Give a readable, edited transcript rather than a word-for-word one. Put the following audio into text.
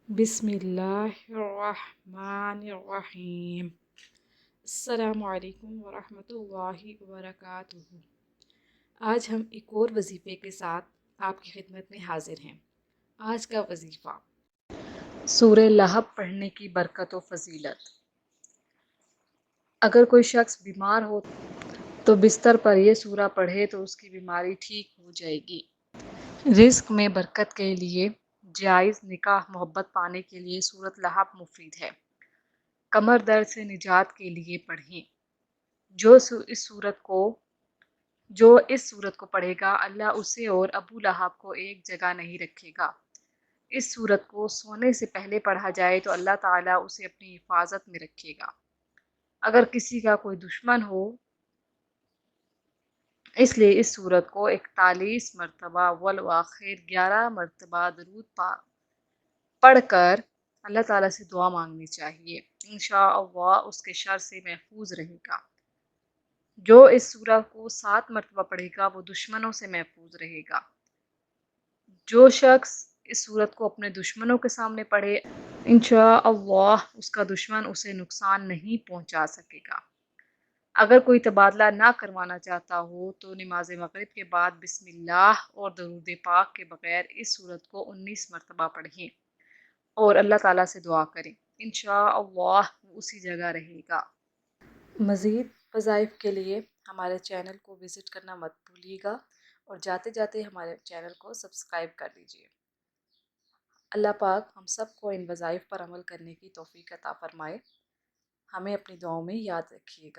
بسم اللہ الرحمن الرحیم۔ السلام علیکم ورحمۃ اللہ وبرکاتہ۔ آج ہم ایک اور وظیفے کے ساتھ آپ کی خدمت میں حاضر ہیں۔ آج کا وظیفہ سورہ لہب پڑھنے کی برکت و فضیلت۔ اگر کوئی شخص بیمار ہو تو بستر پر یہ سورہ پڑھے تو اس کی بیماری ٹھیک ہو جائے گی۔ رزق میں برکت کے لیے، جائز نکاح محبت پانے کے لیے سورۃ لہب مفید ہے۔ کمر درد سے نجات کے لیے پڑھیں۔ جو اس سورت کو پڑھے گا، اللہ اسے اور ابو لہب کو ایک جگہ نہیں رکھے گا۔ اس سورت کو سونے سے پہلے پڑھا جائے تو اللہ تعالیٰ اسے اپنی حفاظت میں رکھے گا۔ اگر کسی کا کوئی دشمن ہو، اس لیے اس سورت کو 41 مرتبہ والآخر 11 مرتبہ درود پڑھ کر اللہ تعالیٰ سے دعا مانگنی چاہیے۔ انشاءاللہ اس کے شر سے محفوظ رہے گا۔ جو اس سورہ کو 7 مرتبہ پڑھے گا وہ دشمنوں سے محفوظ رہے گا۔ جو شخص اس سورت کو اپنے دشمنوں کے سامنے پڑھے، انشاءاللہ اس کا دشمن اسے نقصان نہیں پہنچا سکے گا۔ اگر کوئی تبادلہ نہ کروانا چاہتا ہو تو نماز مغرب کے بعد بسم اللہ اور درود پاک کے بغیر اس سورت کو 19 مرتبہ پڑھیں اور اللہ تعالیٰ سے دعا کریں۔ انشاءاللہ اسی جگہ رہے گا۔ مزید وظائف کے لیے ہمارے چینل کو وزٹ کرنا مت بھولیے گا اور جاتے جاتے ہمارے چینل کو سبسکرائب کر دیجیے۔ اللہ پاک ہم سب کو ان وظائف پر عمل کرنے کی توفیق عطا فرمائے۔ ہمیں اپنی دعاؤں میں یاد رکھیے گا۔